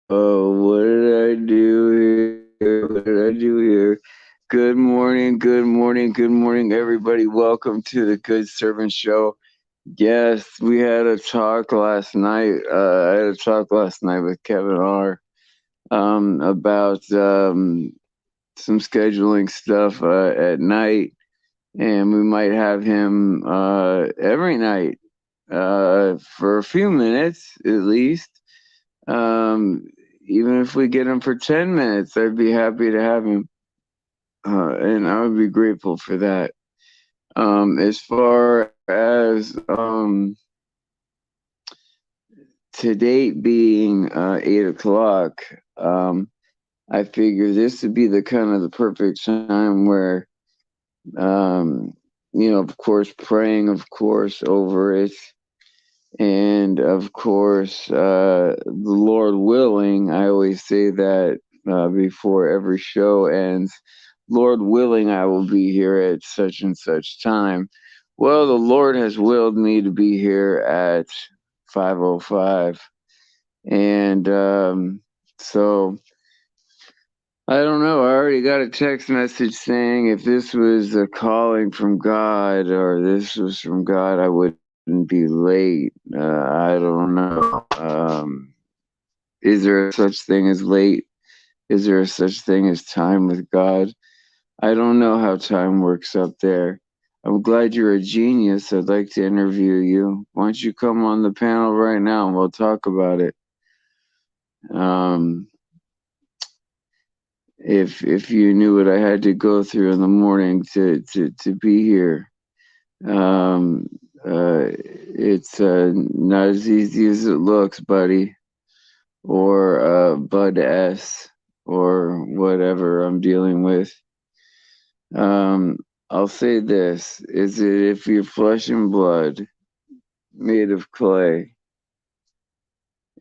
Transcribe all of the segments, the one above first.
What did I do here? What did I do here? Good morning, good morning, good morning, everybody. Welcome to the Good Servant Show. Yes, we had a talk last night. I had a talk last night with Kevin R. About some scheduling stuff at night, and we might have him every night for a few minutes at least. Um, Even if we get him for 10 minutes, I'd be happy to have him. And I would be grateful for that. As far as to date being 8 o'clock, um, I figure this would be the kind of the perfect time where, um, of course, praying, of course, over it. And of course, the Lord willing, I always say that before every show ends. Lord willing, I will be here at such and such time. Well, the Lord has willed me to be here at 5:05, and so I don't know. I already got a text message saying if this was a calling from God or this was from God, I wouldn't be late. I don't know. Is there such thing as late? Is there such thing as time with God? I don't know how time works up there. I'm glad you're a genius. I'd like to interview you. Why don't you come on the panel right now and we'll talk about it? Um, if you knew what I had to go through in the morning to be here, um, it's not as easy as it looks, buddy. Or Bud S, or whatever I'm dealing with. Um, I'll say this: is it if you're flesh and blood, made of clay,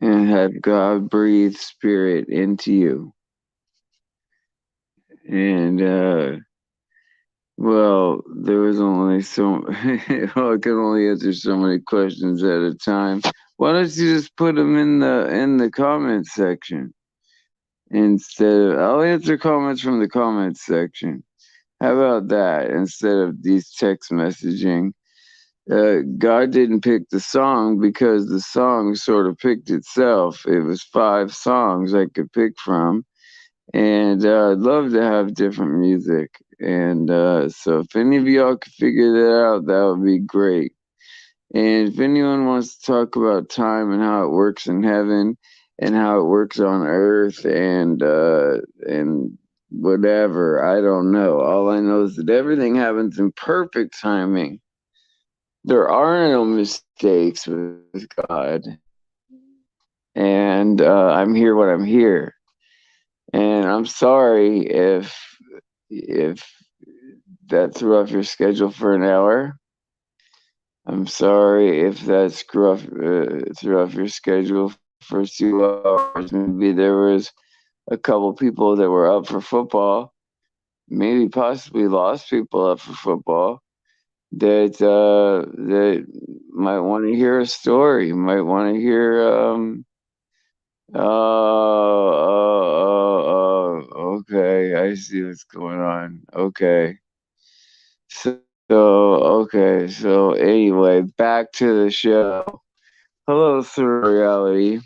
and have God breathe spirit into you, and well, there was only so. Well, I can only answer so many questions at a time. Why don't you just put them in the comment section instead of? I'll answer comments from the comments section. How about that instead of these text messaging? God didn't pick the song because the song sort of picked itself. It was 5 songs I could pick from, and I'd love to have different music. And so, if any of y'all could figure that out, that would be great. And if anyone wants to talk about time and how it works in heaven and how it works on earth and whatever, I don't know. All I know is that everything happens in perfect timing. There are no mistakes with God, and I'm here when I'm here. And I'm sorry if that threw off your schedule for an hour. I'm sorry if that threw off your schedule for 2 hours. Maybe there was a couple people that were up for football, maybe possibly lost people up for football that might want to hear a story, might want to hear okay, I see what's going on. Okay. So anyway, back to the show. Hello, Surreal Reality.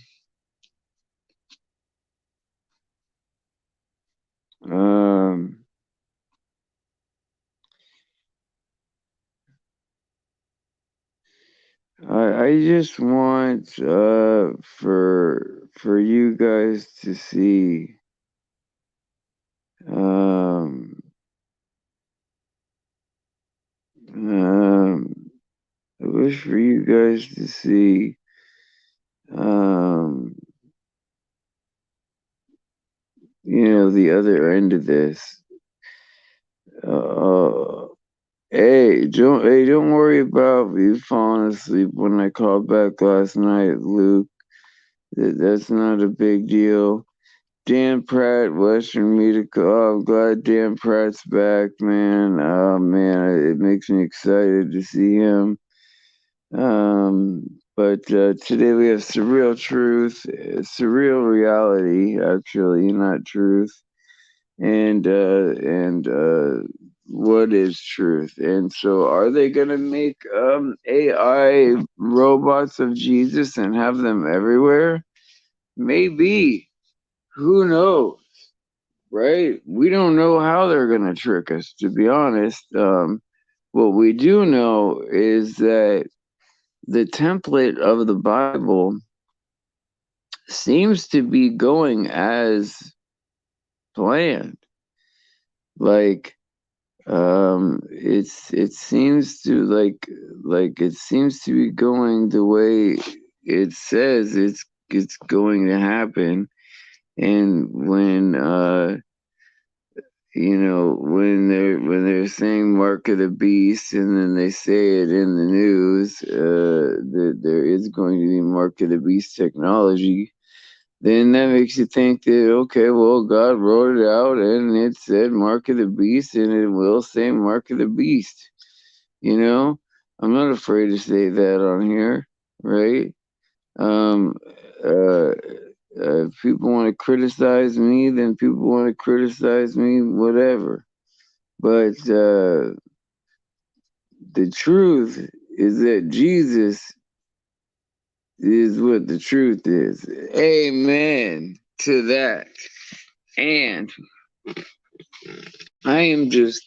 Um, I just want for you guys to see um um I wish for you guys to see um the other end of this. Uh, don't worry about me falling asleep when I called back last night, Luke. That's not a big deal. Dan Pratt, Western Media. Oh, I'm glad Dan Pratt's back, man. Oh man, it makes me excited to see him. Um, But today we have surreal truth, surreal reality, actually, not truth, and what is truth. And so, are they going to make AI robots of Jesus and have them everywhere? Maybe. Who knows? Right? We don't know how they're going to trick us, to be honest. What we do know is that the template of the Bible seems to be going as planned. Like, it seems to it seems to be going the way it says it's going to happen. And when when they're saying mark of the beast, and then they say it in the news, that there is going to be mark of the beast technology, then that makes you think that, okay, well, God wrote it out and it said mark of the beast, and it will say mark of the beast. You know, I'm not afraid to say that on here, right? Um, uh, if people want to criticize me, then people want to criticize me, whatever. But the truth is that Jesus is what the truth is. Amen to that. And I am just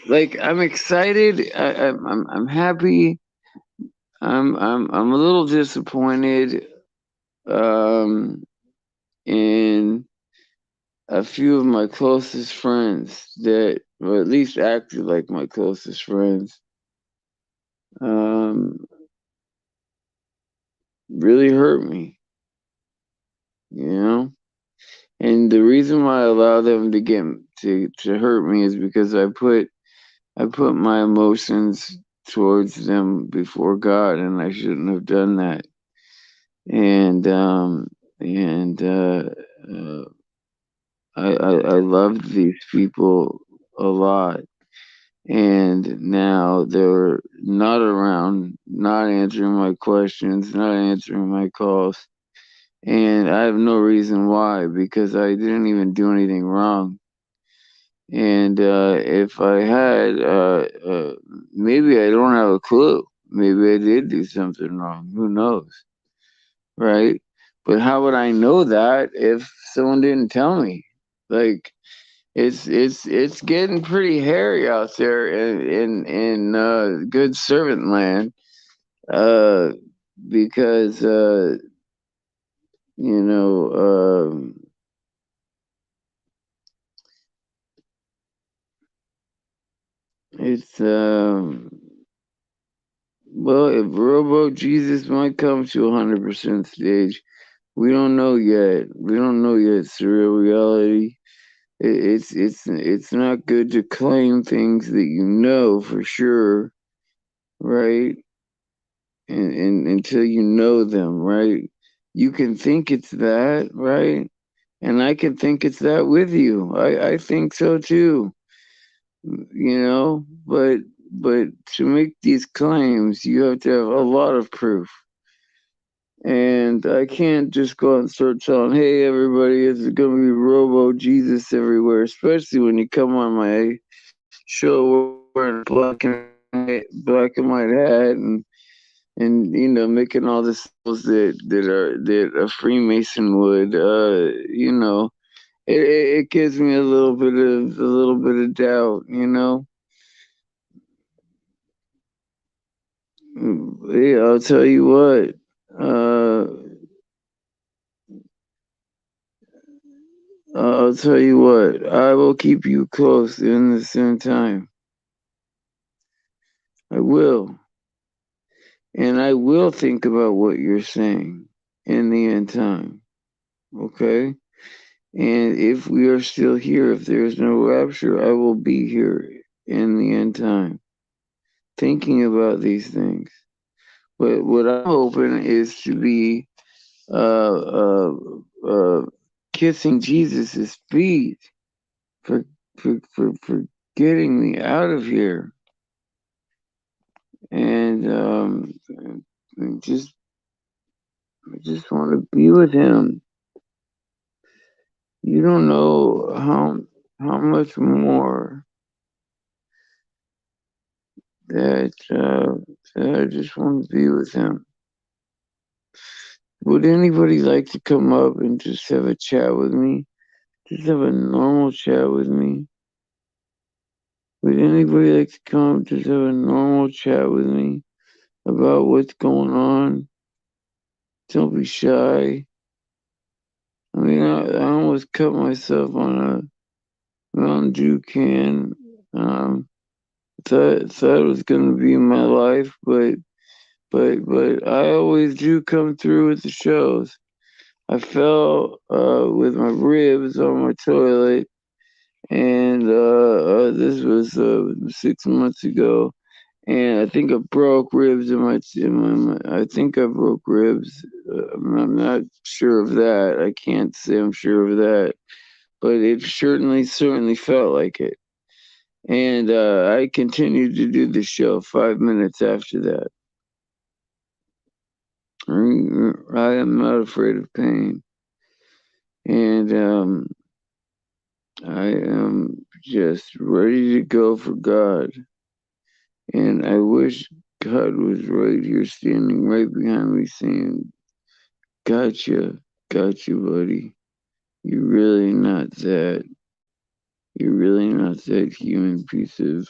like, I'm excited. I'm happy. I'm a little disappointed um in a few of my closest friends that, or at least acted like my closest friends, um really hurt me, you know? And the reason why I allow them to get to hurt me is because I put my emotions towards them before God, and I shouldn't have done that. And and I loved these people a lot, and now they're not around, not answering my questions, not answering my calls, and I have no reason why, because I didn't even do anything wrong. And if I had, maybe I don't have a clue. Maybe I did do something wrong. Who knows, right? But how would I know that if someone didn't tell me? Like, it's getting pretty hairy out there in good servant land, uh, because you know it's well, if Robo Jesus might come to 100% stage, we don't know yet. We don't know yet. Surreal reality. It's not good to claim things that you know for sure, right? And until you know them, right? You can think it's that, right? And I can think it's that with you. I think so too. But to make these claims, you have to have a lot of proof. And I can't just go out and start telling, hey, everybody, it's going to be Robo Jesus everywhere, especially when you come on my show wearing a black and white hat, and making all the symbols that a Freemason would. It gives me a little bit of doubt. Yeah, I'll tell you what. Uh, I'll tell you what. I will keep you close in the same time. I will, and I will think about what you're saying in the end time. Okay. And if we are still here, if there is no rapture, I will be here in the end time, thinking about these things. But what I'm hoping is to be uh, uh, uh, kissing Jesus' feet for, for getting me out of here. And I just want to be with him. You don't know how much more that I just want to be with him. Would anybody like to come up and just have a chat with me? Just have a normal chat with me? Would anybody like to come just have a normal chat with me about what's going on? Don't be shy. I mean, I almost cut myself on a Mountain Dew can. Thought it was gonna be my life, but I always do come through with the shows. I fell with my ribs on my toilet, and this was 6 months ago, and I think I broke ribs I think I broke ribs. I'm not sure of that. I can't say I'm sure of that, but it certainly felt like it. And I continued to do the show 5 minutes after that. I am not afraid of pain. And I am just ready to go for God. And I wish God was right here, standing right behind me, saying, "Gotcha, buddy. You're really not that. You're really not that human piece of,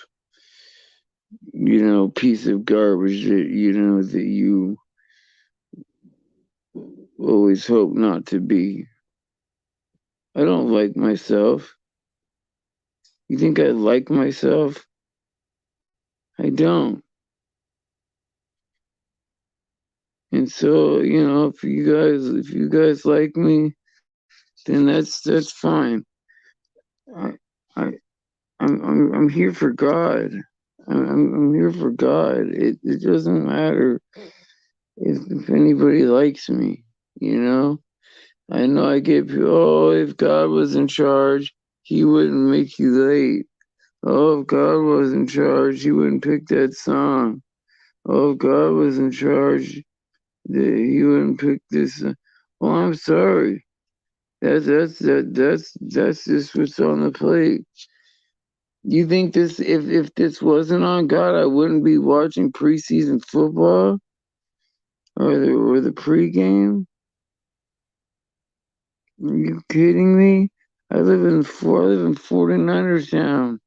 piece of garbage that, that you always hope not to be." I don't like myself. You think I like myself? I don't. And so, if you guys like me, then that's fine. I, I, I'm here for God. I'm here for God. It doesn't matter if anybody likes me, you know? I know I get people, oh, if God was in charge, he wouldn't make you late. Oh, if God was in charge, he wouldn't pick that song. Oh, if God was in charge, he wouldn't pick this. Well, I'm sorry. That's just what's on the plate. You think this if this wasn't on God, I wouldn't be watching preseason football or the pregame? Are you kidding me? I live in 49ers town.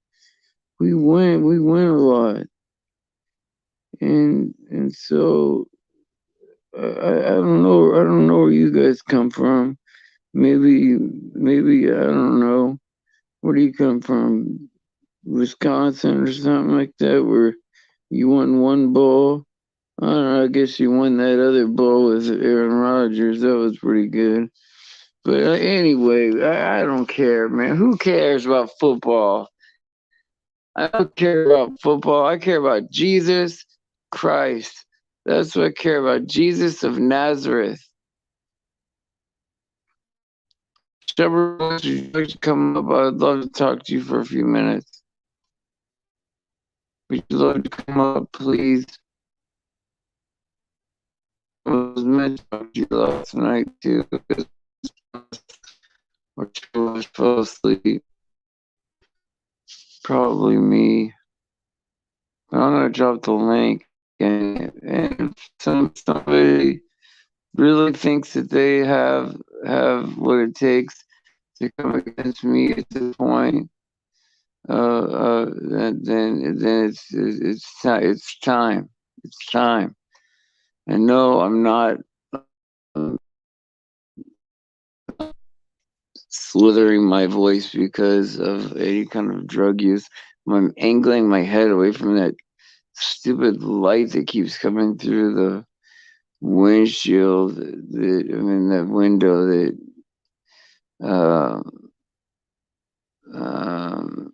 We win a lot. And so I don't know where you guys come from. Maybe I don't know. Where do you come from? Wisconsin or something like that, where you won one bowl. I don't know. I guess you won that other bowl with Aaron Rodgers. That was pretty good. But anyway, I don't care, man. Who cares about football? I don't care about football. I care about Jesus Christ. That's what I care about. Jesus of Nazareth. Shepherd, would you like to come up? I'd love to talk to you for a few minutes. Would you love to come up, please? I was meant to talk to you last night, too, or George fell asleep. Probably me. I'm gonna drop the link, and if somebody really thinks that they have what it takes to come against me at this point, then it's time. It's time. And no, I'm not slithering my voice because of any kind of drug use. I'm angling my head away from that stupid light that keeps coming through the windshield. That window that. Um, um,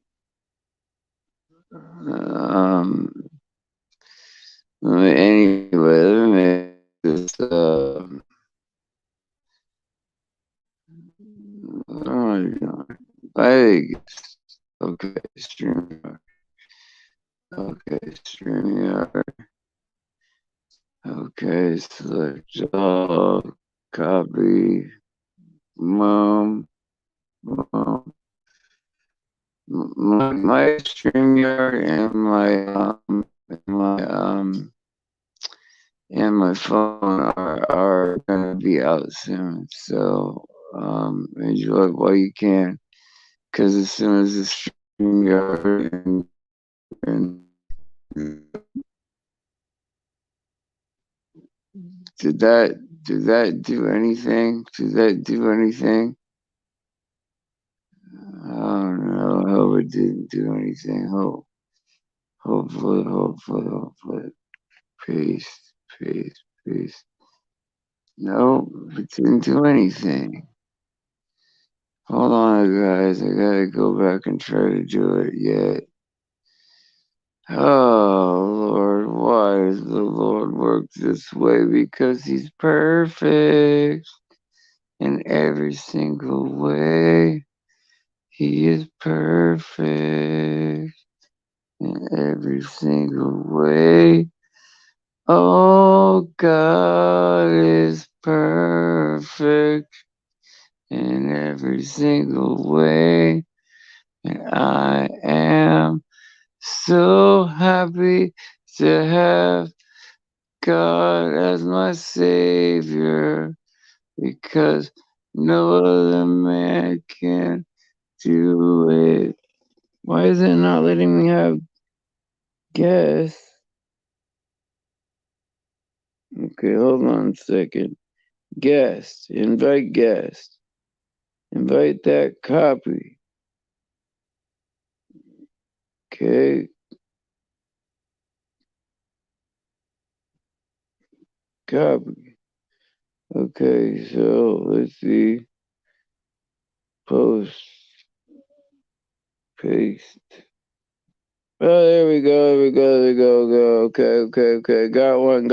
anyway, let me make this. Oh, Vegas. Okay, StreamYard. Okay, StreamYard. Okay, select all, copy, mom, mom, my StreamYard and my phone are gonna be out soon. So enjoy it while you can, because as soon as the StreamYard and did that do anything? Did that do anything? I don't know. I hope it didn't do anything. Hopefully. Paste, paste. No, it didn't do anything. Hold on, guys. I gotta go back and try to do it yet. Oh, Lord, why does the Lord work this way? Because He's perfect in every single way. He is perfect in every single way. Oh, God is perfect in every single way. And I am so happy to have God as my Savior, because no other man can do it. Why is it not letting me have guests? Okay, hold on a second. Guest, invite guest. Invite that copy. Okay, copy. Okay, so let's see. Post, paste. Oh, there we go, there we go. Okay. Got one.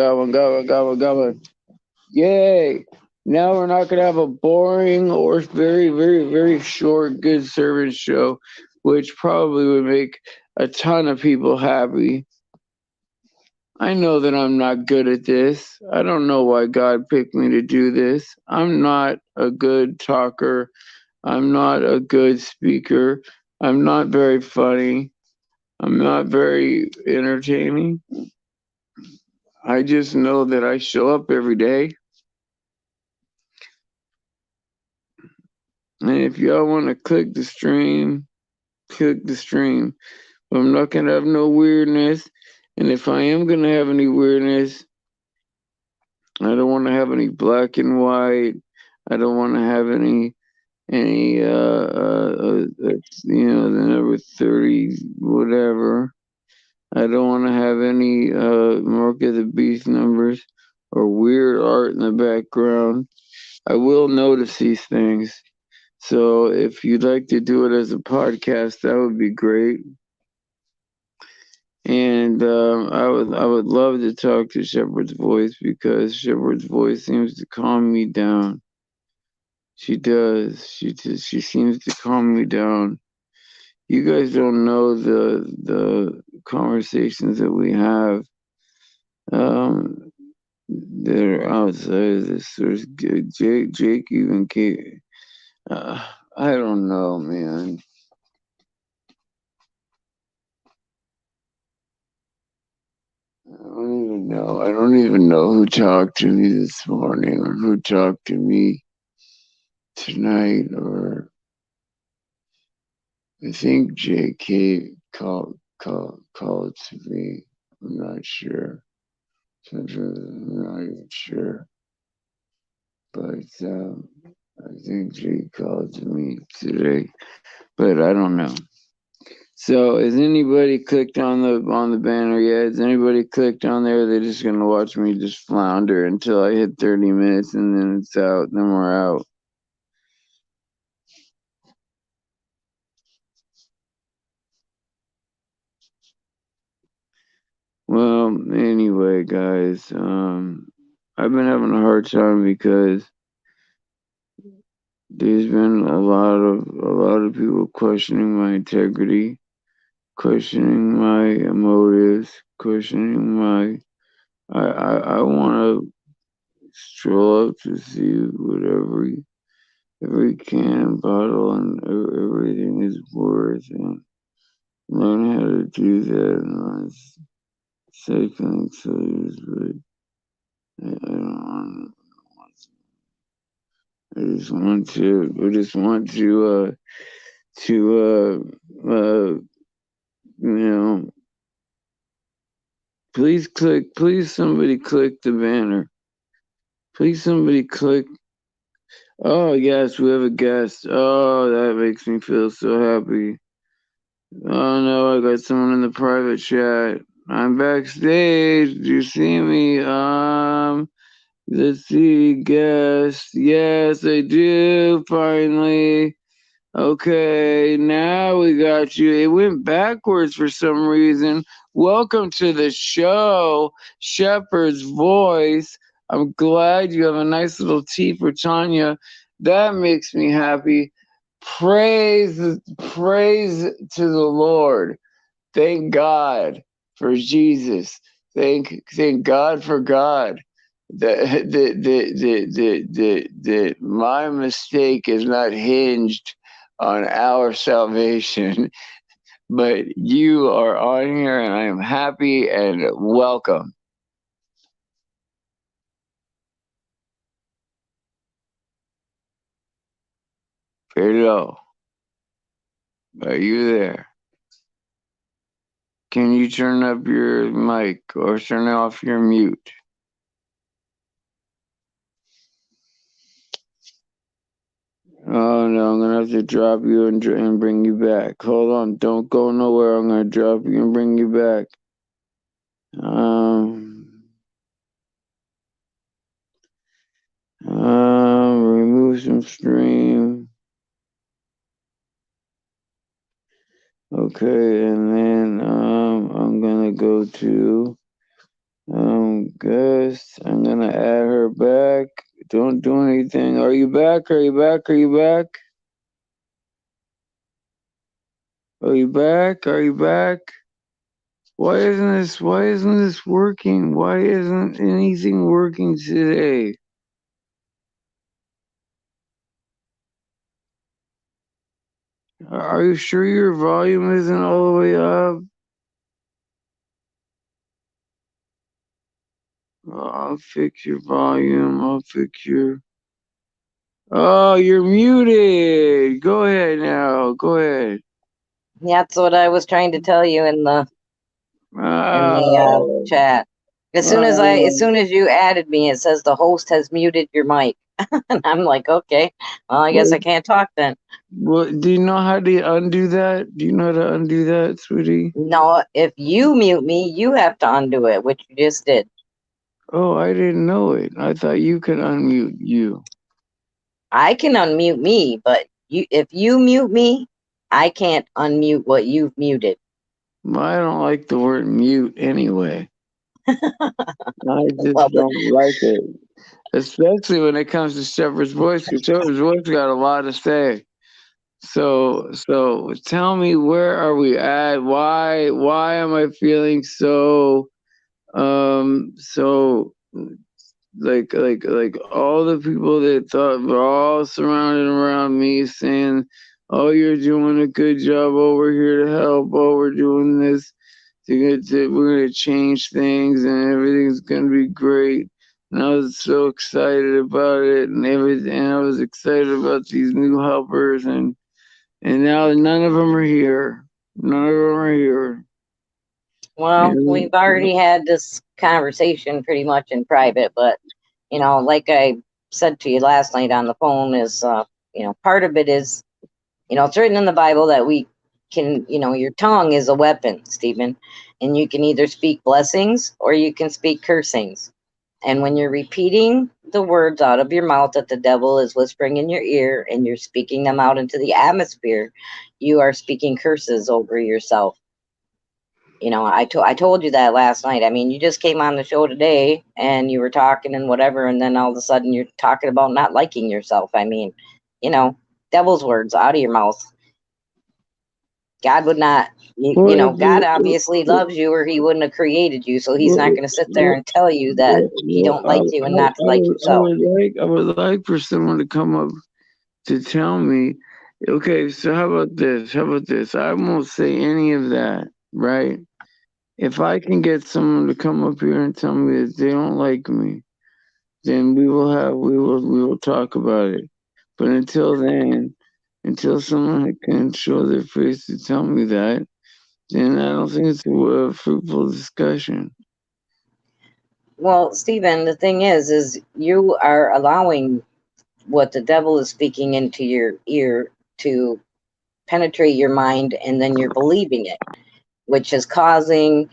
Yay! Now we're not gonna have a boring or very short Good Servant show, which probably would make a ton of people happy. I know that I'm not good at this. I don't know why God picked me to do this. I'm not a good talker. I'm not a good speaker. I'm not very funny. I'm not very entertaining. I just know that I show up every day. And if y'all want to click the stream, click the stream. But I'm not going to have no weirdness. And if I am going to have any weirdness, I don't want to have any black and white. I don't want to have any the number 30 whatever. I don't want to have any Mark of the Beast numbers or weird art in the background. I will notice these things. So if you'd like to do it as a podcast, that would be great. And I would love to talk to Shepherd's Voice, because Shepherd's Voice seems to calm me down. She does. She seems to calm me down. You guys don't know the conversations that we have that are outside of this. There's Jake even came. I don't know, man. I don't even know who talked to me this morning or who talked to me tonight. Or I think JK called to me. I'm not sure. I'm not even sure. But I think Jake called to me today. But I don't know. So has anybody clicked on the banner yet? Has anybody clicked on there? They're just gonna watch me just flounder until I hit 30 minutes, and then it's out. Then we're out. Well, anyway, guys, I've been having a hard time because there's been a lot of people questioning my integrity, questioning my motives, questioning my I want to stroll up to see what every can, bottle, and everything is worth, and learn how to do that. And let's cycling soldiers, but I don't want. I just want to you know, please somebody click the banner. Please somebody click. Oh yes, we have a guest. Oh, that makes me feel so happy. Oh no, I got someone in the private chat. I'm backstage. Do you see me? Let's see, guest. Yes, I do. Finally. Okay, now we got you. It went backwards for some reason. Welcome to the show, Shepherd's Voice. I'm glad you have a nice little tea for Tanya. That makes me happy. Praise, praise to the Lord. Thank God for Jesus. Thank God for God. That my mistake is not hinged on our salvation, but you are on here and I am happy and welcome. Hello. Are you there? Can you turn up your mic or turn off your mute? Oh no, I'm gonna have to drop you and bring you back. Hold on, don't go nowhere. I'm gonna drop you and bring you back. Remove some stream. Okay, and then I'm gonna go to guest. I'm gonna add her back. Don't do anything. Are you back? Are you back? Are you back? Are you back? Are you back? Why isn't this working? Why isn't anything working today? Are you sure your volume isn't all the way up? I'll fix your volume. I'll fix your. Oh, you're muted. Go ahead now. Go ahead. That's what I was trying to tell you in the Oh, chat. As soon as you added me, it says the host has muted your mic, and I'm like, okay, well, I guess I can't talk then. What? Do you know how to undo that? Do you know how to undo that, sweetie? No, if you mute me, you have to undo it, which you just did. Oh, I didn't know it. I thought you could unmute you. I can unmute me, but if you mute me, I can't unmute what you've muted. I don't like the word mute anyway. I just don't like it. Especially when it comes to Shepherd's Voice, because Shepherd's Voice got a lot to say. So tell me, where are we at? Why am I feeling so so like all the people that thought were all surrounded around me saying, oh, you're doing a good job, oh, we're here to help, oh, we're doing this we're gonna change things and everything's gonna be great. And I was so excited about it and everything. I was excited about these new helpers, and now none of them are here. None of them are here. Well, we've already had this conversation pretty much in private, but like I said to you last night on the phone, is part of it is, it's written in the Bible that we can, your tongue is a weapon, Stephen, and you can either speak blessings or you can speak cursings. And when you're repeating the words out of your mouth that the devil is whispering in your ear and you're speaking them out into the atmosphere, you are speaking curses over yourself. I told you that last night. I mean, you just came on the show today and you were talking and whatever, and then all of a sudden you're talking about not liking yourself. I mean, devil's words out of your mouth. God would not, God obviously loves you or he wouldn't have created you. So he's not going to sit there and tell you that he don't like you and not to like you. So I would like for someone to come up to tell me, okay, so how about this? How about this? I won't say any of that, right? If I can get someone to come up here and tell me that they don't like me, then we will talk about it. But until then, until someone can show their face to tell me that, then I don't think it's a fruitful discussion. well, Stephen, the thing is you are allowing what the devil is speaking into your ear to penetrate your mind, and then you're believing it, which is causing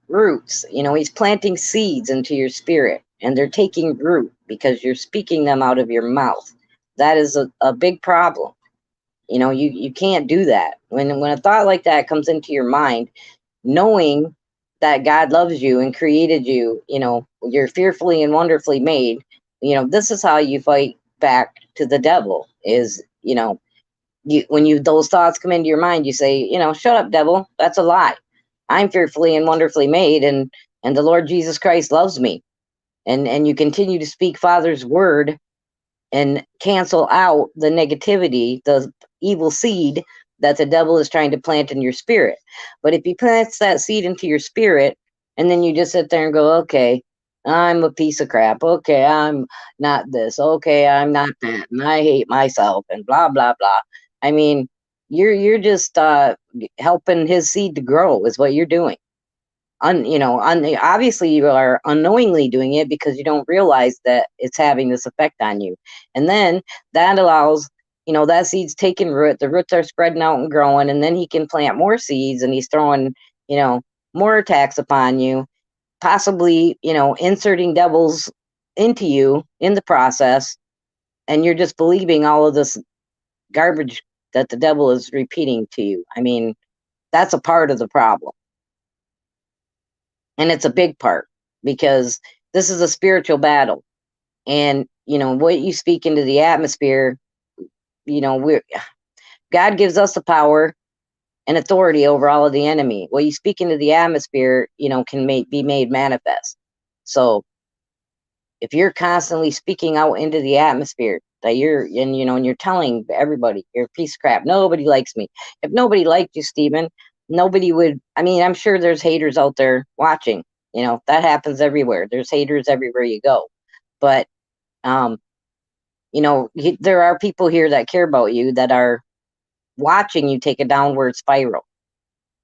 roots. He's planting seeds into your spirit, and they're taking root because you're speaking them out of your mouth. That is a big problem. You can't do that. When a thought like that comes into your mind, knowing that God loves you and created you, you're fearfully and wonderfully made. This is how you fight back to the devil is, when those thoughts come into your mind, you say, shut up, devil. That's a lie. I'm fearfully and wonderfully made, and the Lord Jesus Christ loves me. And you continue to speak Father's word and cancel out the negativity, the evil seed that the devil is trying to plant in your spirit. But if he plants that seed into your spirit and then you just sit there and go, okay, I'm a piece of crap. Okay, I'm not this. Okay, I'm not that. And I hate myself and blah, blah, blah. I mean, you're just helping his seed to grow is what you're doing. Obviously you are unknowingly doing it because you don't realize that it's having this effect on you. And then that allows, that seed's taking root, the roots are spreading out and growing, and then he can plant more seeds and he's throwing, more attacks upon you, possibly, inserting devils into you in the process. And you're just believing all of this garbage that the devil is repeating to you. I mean, that's a part of the problem. And it's a big part because this is a spiritual battle. And, what you speak into the atmosphere, God gives us the power and authority over all of the enemy. What you speak into the atmosphere, can be made manifest. So if you're constantly speaking out into the atmosphere that and you're telling everybody you're a piece of crap, nobody likes me. If nobody liked you, Stephen, nobody would. I mean, I'm sure there's haters out there watching. That happens everywhere. There's haters everywhere you go. But, there are people here that care about you, that are watching you take a downward spiral.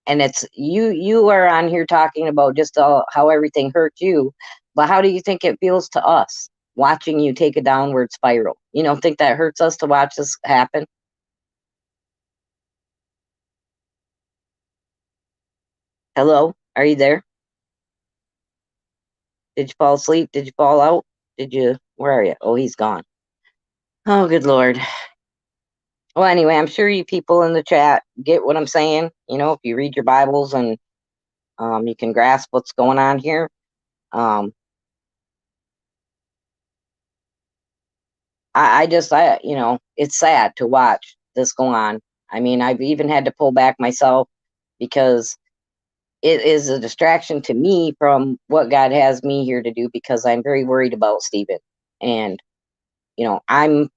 And it's you are on here talking about just how everything hurt you. But how do you think it feels to us watching you take a downward spiral? Think that hurts us to watch this happen? Hello? Are you there? Did you fall asleep? Did you fall out? Where are you? Oh, he's gone. Oh, good Lord. Well, anyway, I'm sure you people in the chat get what I'm saying. If you read your Bibles and you can grasp what's going on here. It's sad to watch this go on. I mean, I've even had to pull back myself because it is a distraction to me from what God has me here to do, because I'm very worried about Stephen. And, I'm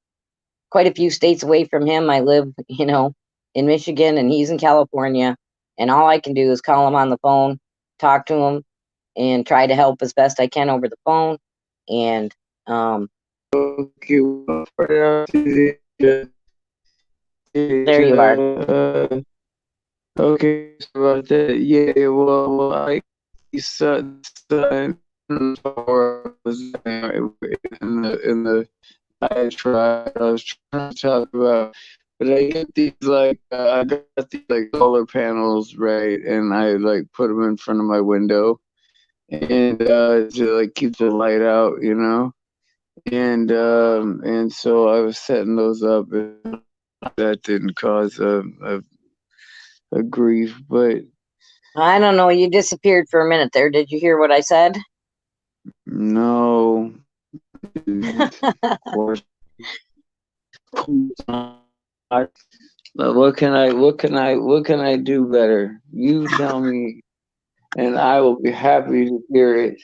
quite a few states away from him. I live, in Michigan and he's in California. And all I can do is call him on the phone, talk to him, and try to help as best I can over the phone. And, okay, well, there you are. Okay, so about that. Yeah, well, I saw was in the diatribe I was trying to talk about, but I get these I got these solar panels, right, and I put them in front of my window, and to keep the light out, and so I was setting those up, and that didn't cause a grief, but I don't know. You disappeared for a minute there. Did you hear what I said? No. What can I do better? You tell me, and I will be happy to hear it.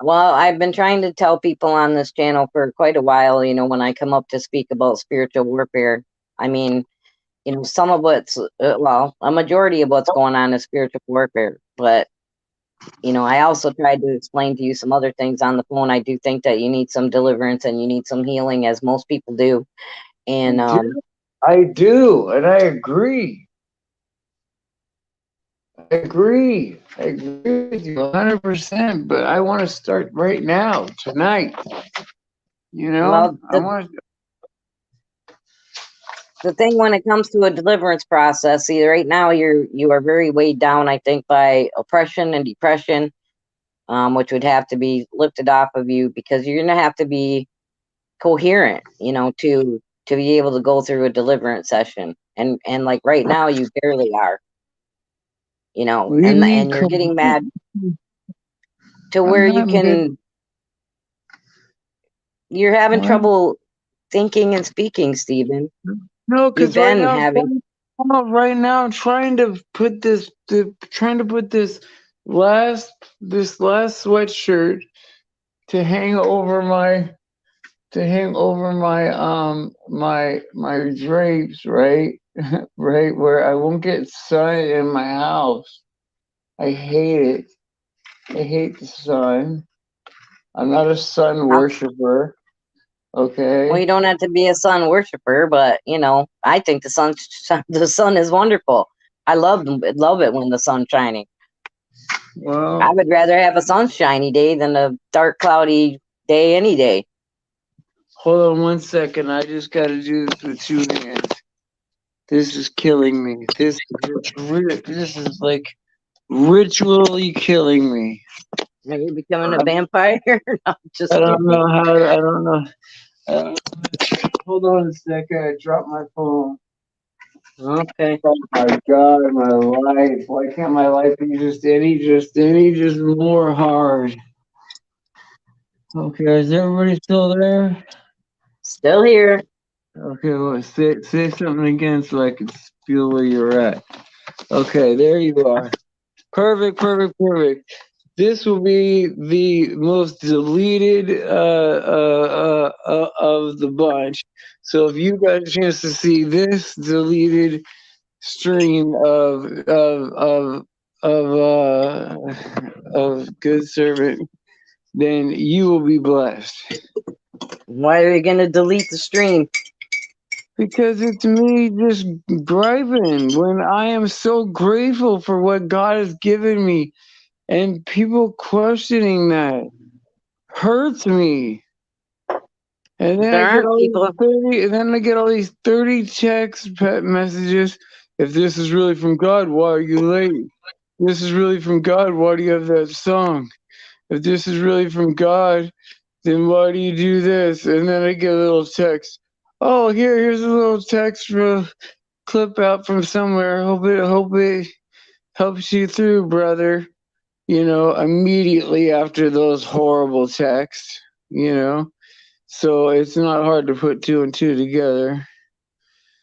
Well, I've been trying to tell people on this channel for quite a while, when I come up to speak about spiritual warfare. I mean, some of what's, well, a majority of what's going on is spiritual warfare. But, I also tried to explain to you some other things on the phone. I do think that you need some deliverance and you need some healing, as most people do. And, I do, and I agree. I agree with you 100%, but I want to start right now, tonight. well, the thing when it comes to a deliverance process, see, right now you are very weighed down, I think, by oppression and depression, which would have to be lifted off of you, because you're gonna have to be coherent, to be able to go through a deliverance session. And like right now you barely are, and you're getting mad to where you're having trouble thinking and speaking, Stephen. No, because right now I'm trying to put this last sweatshirt to hang over my my drapes, right? Right, where I won't get sun in my house. I hate it. I hate the sun. I'm not a sun worshiper. Okay. Well, you don't have to be a sun worshiper, but I think the sun is wonderful. I love it when the sun's shining. Well, I would rather have a sunshiny day than a dark, cloudy day any day. Hold on 1 second. I just got to do this with 2 hands. This is killing me. This is like ritually killing me. Are you becoming a vampire? No, I don't know how. I don't know. Hold on a second. I dropped my phone. Okay. Oh my God, my life. Why can't my life be just more hard? Okay, is everybody still there? Still here. Okay, well, say something again so I can feel where you're at. Okay, there you are. Perfect. This will be the most deleted of the bunch. So if you got a chance to see this deleted stream of Good Servant, then you will be blessed. Why are you gonna delete the stream? Because it's me just griping when I am so grateful for what God has given me, and people questioning that hurts me. And then I get all these 30 text messages. If this is really from God, why are you late? This is really from God, why do you have that song? If this is really from God, then why do you do this? And then I get a little text. Oh, here's a little text clip out from somewhere. Hope it helps you through, brother. Immediately after those horrible texts, so it's not hard to put 2 and 2 together.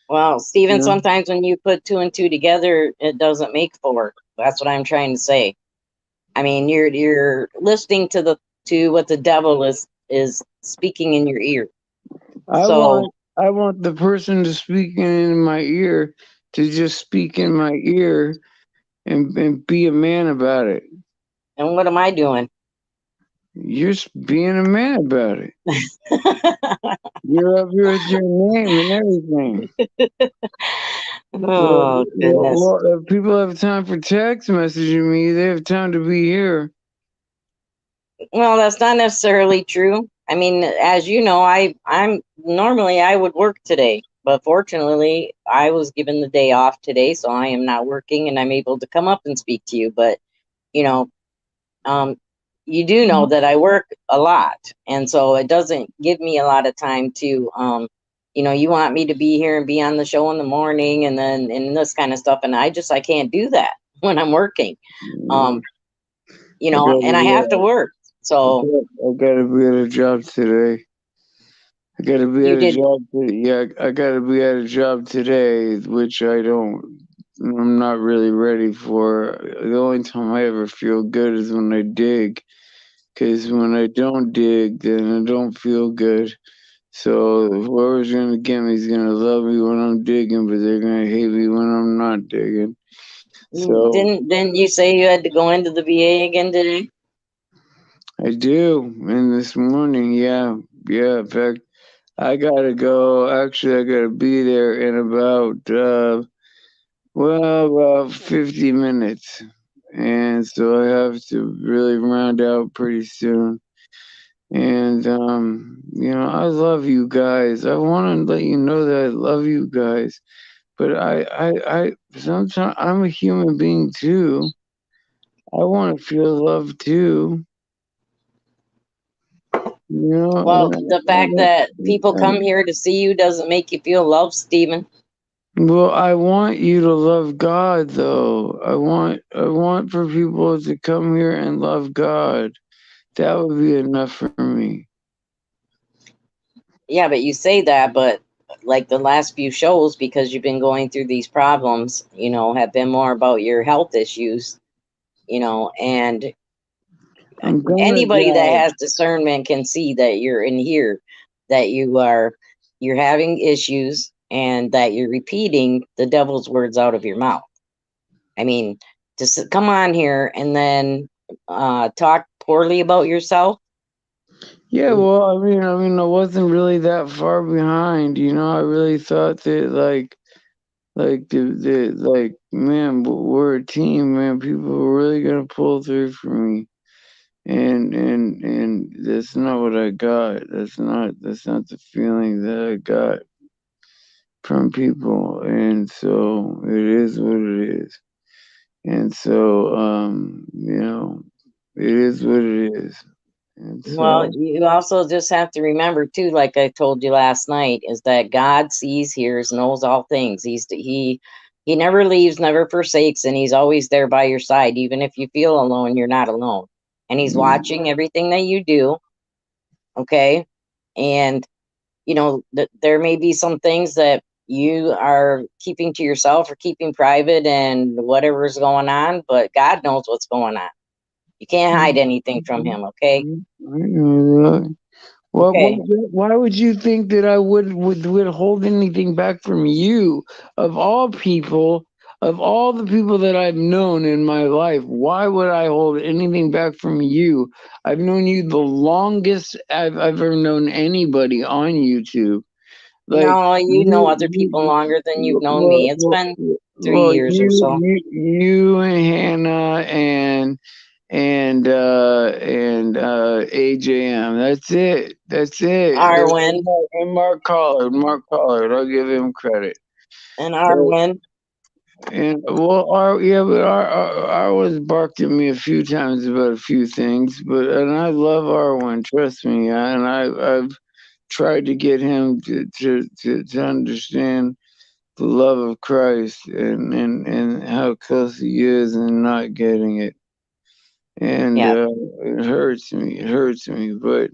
Well, Stephen, sometimes when you put 2 and 2 together, it doesn't make 4. That's what I'm trying to say. I mean, you're listening to what the devil is speaking in your ear. I want the person to speak in my ear to just speak in my ear and be a man about it. And what am I doing? You're being a man about it. You're up here with your name and everything. Oh, goodness. Well, if people have time for text messaging me, they have time to be here. Well, that's not necessarily true. I mean, as you know, I'm normally I would work today, but fortunately I was given the day off today, so I am not working and I'm able to come up and speak to you. But you do know that I work a lot, and so it doesn't give me a lot of time to you want me to be here and be on the show in the morning and this kind of stuff, and I can't do that when I'm working. And I have to work. So I gotta be at a job today. I gotta be You at a did. job. Yeah, I gotta be at a job today, which I'm not really ready for. The only time I ever feel good is when I dig, because when I don't dig, then I don't feel good. So whoever's gonna get me is gonna love me when I'm digging, but they're gonna hate me when I'm not digging. So Didn't you say you had to go into the VA again today? I do. And this morning, yeah. In fact, I gotta go. Actually, I gotta be there in about 50 minutes. And so I have to really round out pretty soon. And I love you guys. I want to let you know that I love you guys. But I sometimes I'm a human being too. I want to feel love too. Well, the fact that people come here to see you doesn't make you feel loved, Stephen. Well, I want you to love God, though. I want for people to come here and love God. That would be enough for me. Yeah, but you say that, but like the last few shows, because you've been going through these problems, have been more about your health issues, and I'm gonna anybody that die. has discernment can see that you're in here, that you're having issues and that you're repeating the devil's words out of your mouth. I mean, to come on here and then talk poorly about yourself. Yeah, well, I wasn't really that far behind. I really thought that man, we're a team, man. People were really gonna pull through for me. And that's not what I got. That's not the feeling that I got from people. And so it is what it is. And so it is what it is. And Well, so you also just have to remember too, like I told you last night, is that God sees, hears, knows all things. He never leaves, never forsakes, and he's always there by your side. Even if you feel alone, you're not alone. And he's watching everything that you do. Okay. And there may be some things that you are keeping to yourself or keeping private and whatever's going on, but God knows what's going on. You can't hide anything from him, okay? I know that. Okay. Why would you think that I would hold anything back from you? Of all people, of all the people that I've known in my life, why would I hold anything back from you? I've known you the longest I've ever known anybody on YouTube. Like No, you know other people longer than you've known me. It's been 3 years or so. you and Hannah and AJM. That's it. That's it. Arwen And Mark Collard. Mark Collard. I'll give him credit. and So, Arwen. and well, Arwen's barked at me a few times about a few things, and I love Arwen. Trust me, and I've tried to get him to understand the love of Christ and how close he is and not getting it. And Yeah. it hurts me. It hurts me. But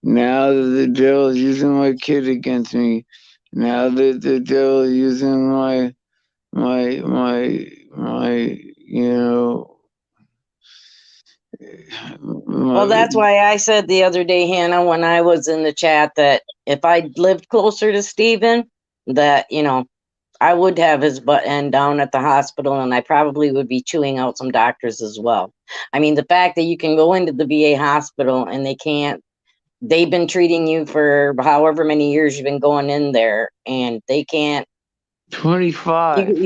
now that the devil is using my kid against me, now that the devil is using my Well, my that's why I said the other day, Hannah, when I was in the chat, that if I lived closer to Stephen, that, I would have his butt end down at the hospital and I probably would be chewing out some doctors as well. I mean, the fact that you can go into the VA hospital and they've been treating you for however many years you've been going in there and they can't. 25.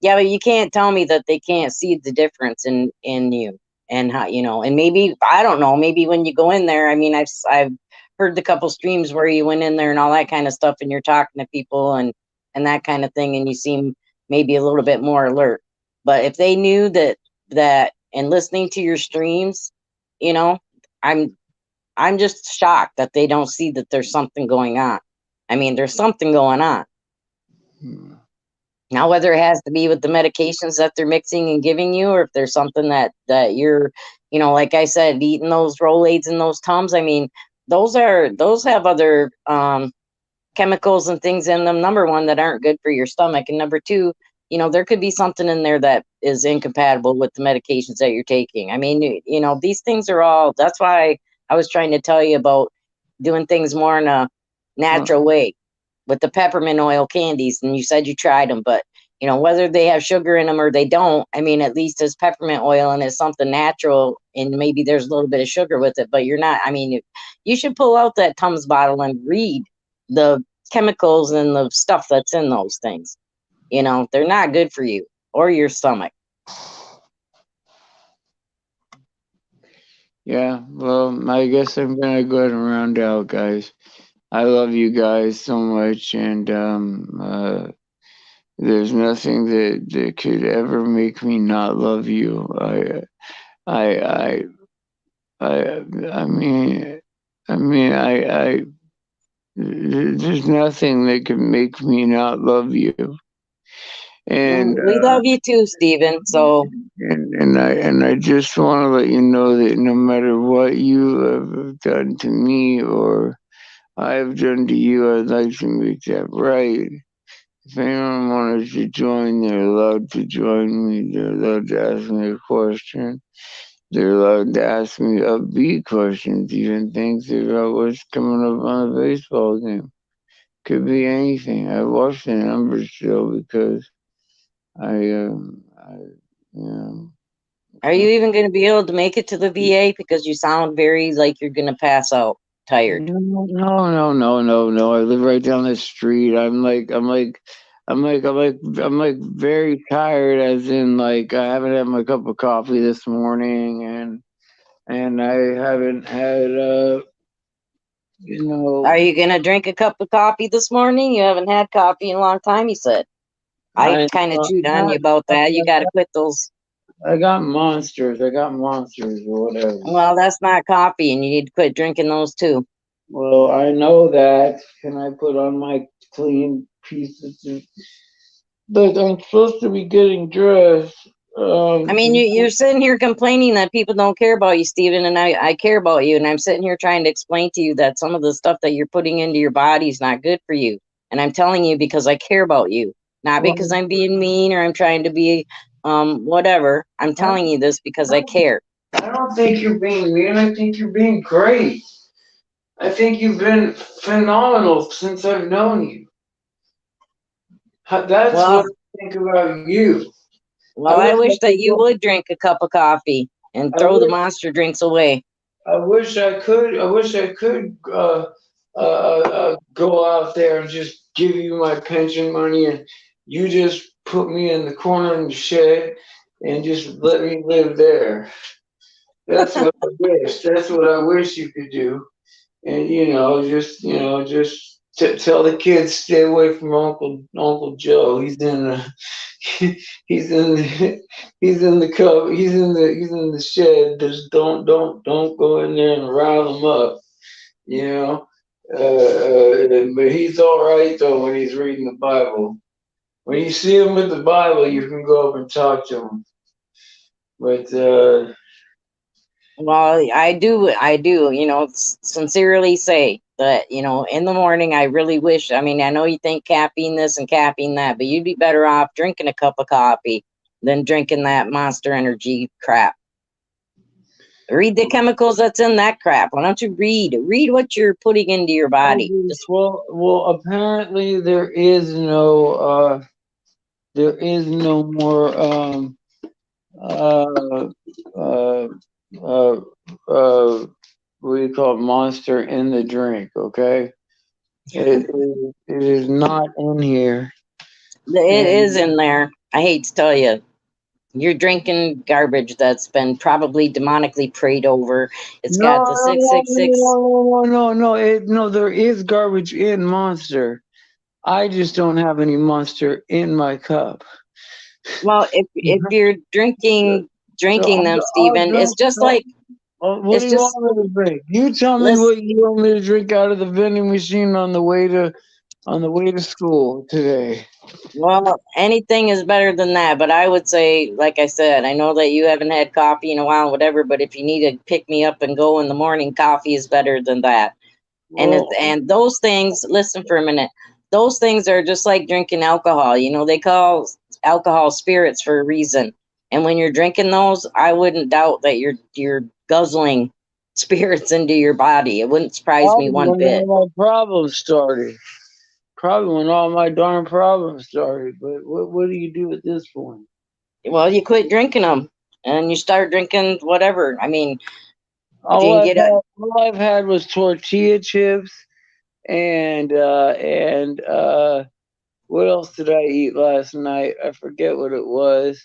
Yeah, but you can't tell me that they can't see the difference in you and how, and maybe, I don't know, maybe when you go in there, I mean, I've heard the couple streams where you went in there and all that kind of stuff and you're talking to people and that kind of thing and you seem maybe a little bit more alert. But if they knew that and listening to your streams, you know, I'm I'm just shocked that they don't see that there's something going on. I mean, there's something going on. Now, whether it has to be with the medications that they're mixing and giving you, or if there's something that you're, like I said, eating those Rolaids and those Tums. I mean, those have other chemicals and things in them. Number one, that aren't good for your stomach, and number two, you know, there could be something in there that is incompatible with the medications that you're taking. I mean, you know, these things are all. That's why I was trying to tell you about doing things more in a natural way with the peppermint oil candies. And you said you tried them, but you know, whether they have sugar in them or they don't, I mean, at least it's peppermint oil and it's something natural, and maybe there's a little bit of sugar with it, but you're not. I mean, you should pull out that Tums bottle and read the chemicals and the stuff that's in those things. You know, they're not good for you or your stomach. Yeah, well, I guess I'm gonna go ahead and round out, guys. I love you guys so much, and there's nothing that could ever make me not love you. I, I mean, there's nothing that could make me not love you. And We love you too, Stephen. So and I just want to let you know that no matter what you have done to me or I have done to you, I'd like to make that right. If anyone wanted to join, they're allowed to join me. They're allowed to ask me a question. They're allowed to ask me upbeat questions, even things about what's coming up on a baseball game. Could be anything. I watch the numbers still because I you know, are you even going to be able to make it to the VA? Because you sound very like you're going to pass out tired. no. I live right down the street. I'm like very tired, as in like I haven't had my cup of coffee this morning, and I haven't had you know. Are you going to drink a cup of coffee this morning? You haven't had coffee in a long time, you said. I kind of chewed on you about that. You got to quit those. I got monsters. I got monsters or whatever. Well, that's not coffee, and you need to quit drinking those too. Well, I know that. Can I put on my clean pieces of... Look, I'm supposed to be getting dressed. I mean, you're sitting here complaining that people don't care about you, Stephen, and I care about you. And I'm sitting here trying to explain to you that some of the stuff that you're putting into your body is not good for you. And I'm telling you because I care about you, not because I'm being mean or I'm trying to be whatever. I'm telling you this because I care. I don't think you're being mean. I think you're being great. I think you've been phenomenal since I've known you. That's what I think about you. Well, I wish that you would drink a cup of coffee and throw the monster drinks away. I wish I could. I wish I could go out there and just give you my pension money, and you just put me in the corner in the shed and just let me live there. That's what I wish. That's what I wish you could do. And just tell the kids stay away from Uncle Joe. He's in the he's in the he's in the shed. Just don't go in there and rile him up. You know. But he's all right though when he's reading the Bible. When you see him with the Bible, you can go up and talk to him. But well, I do, you know, sincerely say that, you know, in the morning, I really wish, I mean, I know you think caffeine this and caffeine that, but you'd be better off drinking a cup of coffee than drinking that Monster Energy crap. Read the chemicals that's in that crap. Why don't you read what you're putting into your body? Well, apparently there is no more what do you call it, monster in the drink, okay? It is not in here. It is in there. I hate to tell you. You're drinking garbage that's been probably demonically prayed over. It's got the 666. No, there is garbage in Monster. I just don't have any Monster in my cup. Well, if you're drinking them, Stephen, it's just like. What do you want me to drink? You tell me what you want me to drink out of the vending machine on the way to school today. Well, anything is better than that, but I would say, like I said, I know that you haven't had coffee in a while, whatever, but if you need to pick me up and go in the morning, coffee is better than that. Well, And those things, listen for a minute. Those things are just like drinking alcohol. You know, they call alcohol spirits for a reason. And when you're drinking those, I wouldn't doubt that you're guzzling spirits into your body. It wouldn't surprise me probably one when bit. all my problems started. Probably when all my darn problems started. But what do you do at this point? Well, you quit drinking them and you start drinking whatever. I mean, if you All can get a I've had was tortilla chips and what else did I eat last night? I forget what it was.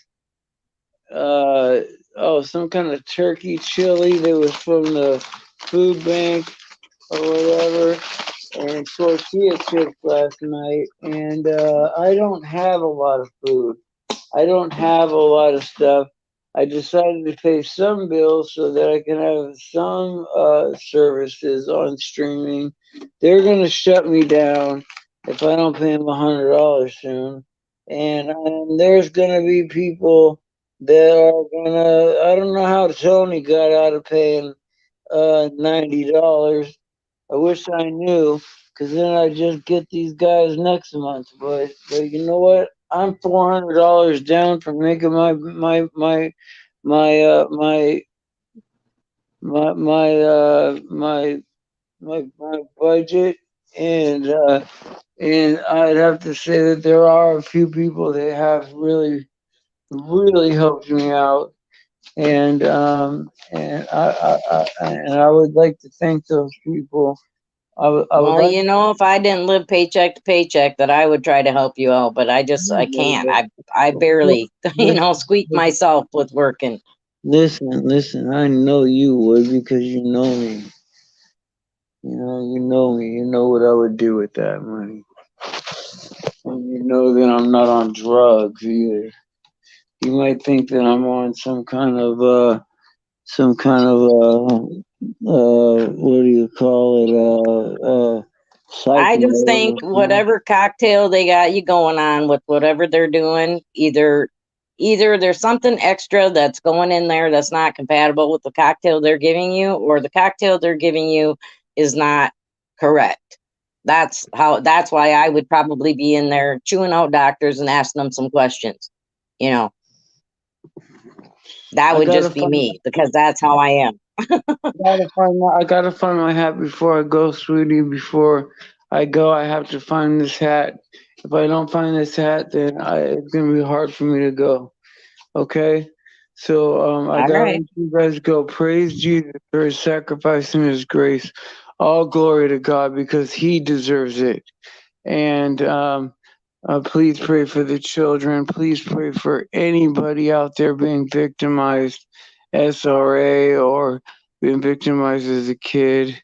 Uh oh, some kind of turkey chili that was from the food bank or whatever, and tortilla chips last night. And I don't have a lot of food. I don't have a lot of stuff. I decided to pay some bills so that I can have some services on streaming. They're going to shut me down if I don't pay them $100 soon. And there's going to be people that are going to, I don't know how Tony got out of paying $90. I wish I knew, because then I'd just get these guys next month. But you know what? I'm $400 down from making my my my my my budget, and I'd have to say that there are a few people that have really helped me out, and I would like to thank those people. I would well, like you know, if I didn't live paycheck to paycheck, that I would try to help you out, but I can't. I barely, you know, squeak to myself with working. listen. I know you would because you know me. You know me. You know what I would do with that money. And you know that I'm not on drugs either. You might think that I'm on some kind of what do you call it I just psycho. think whatever cocktail they got you going on with whatever they're doing, either there's something extra that's going in there that's not compatible with the cocktail they're giving you, or the cocktail they're giving you is not correct. That's why I would probably be in there chewing out doctors and asking them some questions. You know, that I would gotta just be find me because that's how I am. I gotta find my hat before I go, sweetie. Before I go, I have to find this hat. If I don't find this hat, then it's gonna be hard for me to go. Okay? So I All gotta right. let you guys go. Praise Jesus for his sacrifice and his grace. All glory to God because he deserves it. And please pray for the children. Please pray for anybody out there being victimized, SRA, or being victimized as a kid.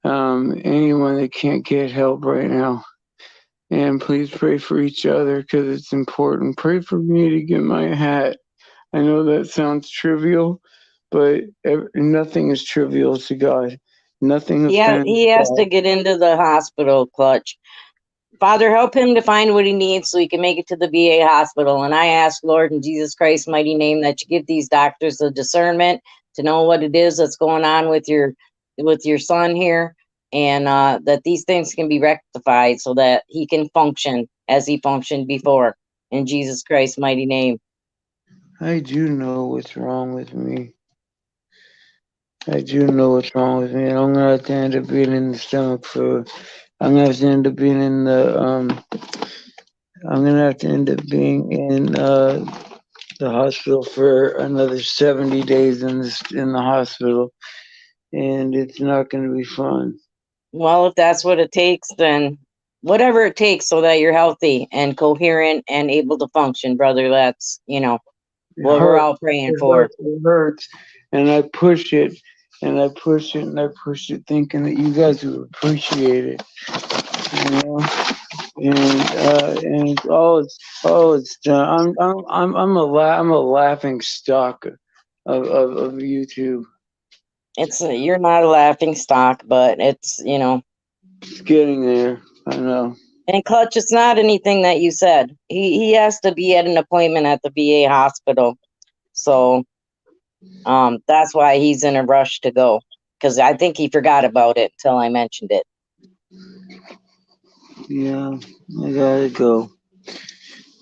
Anyone that can't get help right now. And please pray for each other because it's important. Pray for me to get my hat. I know that sounds trivial, but nothing is trivial to God. Nothing offends He has God. to get into the hospital, Clutch. Father, help him to find what he needs so he can make it to the VA hospital. And I ask, Lord, in Jesus Christ's mighty name, that you give these doctors the discernment to know what it is that's going on with your son here, and that these things can be rectified so that he can function as he functioned before. In Jesus Christ's mighty name. I do know what's wrong with me. I do know what's wrong with me, and I'm gonna have to end up being in the stomach for. I'm gonna have to end up being in the. I'm gonna have to end up being in the hospital for another 70 days in the hospital, and it's not gonna be fun. Well, if that's what it takes, then whatever it takes so that you're healthy and coherent and able to function, brother, that's, It what we're hurts. all praying It for. hurts. It hurts, and I push it, and I push it, and I push it, thinking that you guys would appreciate it. You know. And it's done. I'm a laughing stock of YouTube. You're not a laughing stock, but it's, It's getting there. I know. And Clutch, it's not anything that you said. He has to be at an appointment at the VA hospital. So that's why he's in a rush to go. Because I think he forgot about it until I mentioned it. Yeah, I gotta go.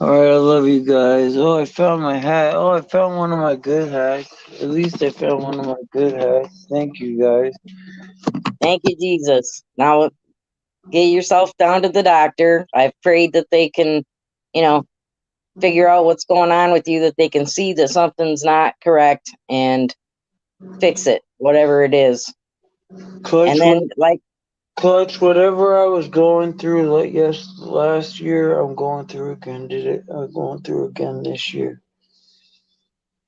All right, I love you guys. Oh, I found my hat. Oh, I found one of my good hats. At least I found one of my good hats. Thank you, guys. Thank you, Jesus. Now get yourself down to the doctor. I've prayed that they can, figure out what's going on with you, that they can see that something's not correct and fix it, whatever it is. Clutch, And then, Clutch, whatever I was going through last year, I'm going through again. I'm going through again this year.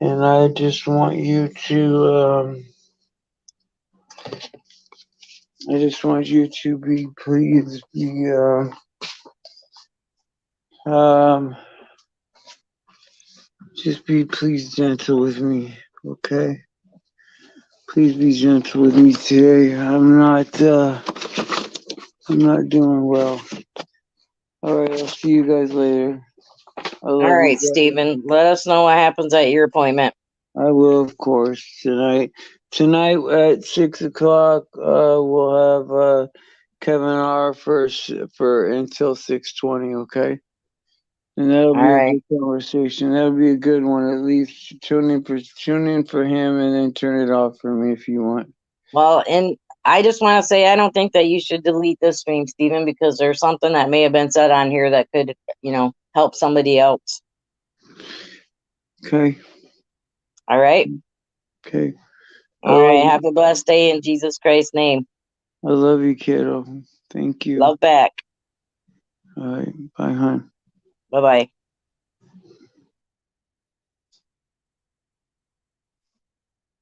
And I just want you to, I just want you to be pleased, just be please gentle with me, okay? Please be gentle with me today. I'm not doing well. All right, I'll see you guys later. all right, Stephen, let us know what happens at your appointment. I will, of course, tonight. Tonight at 6:00, we'll have Kevin R for until 6:20. Okay, and that'll be a good conversation. That'll be a good one. At least tune in for him, and then turn it off for me if you want. Well, and I just want to say I don't think that you should delete this stream, Stephen, because there's something that may have been said on here that could, help somebody else. Okay. All right. Okay. All right. Have a blessed day in Jesus Christ's name. I love you, kiddo. Thank you. Love back. All right. Bye, hon. Bye-bye.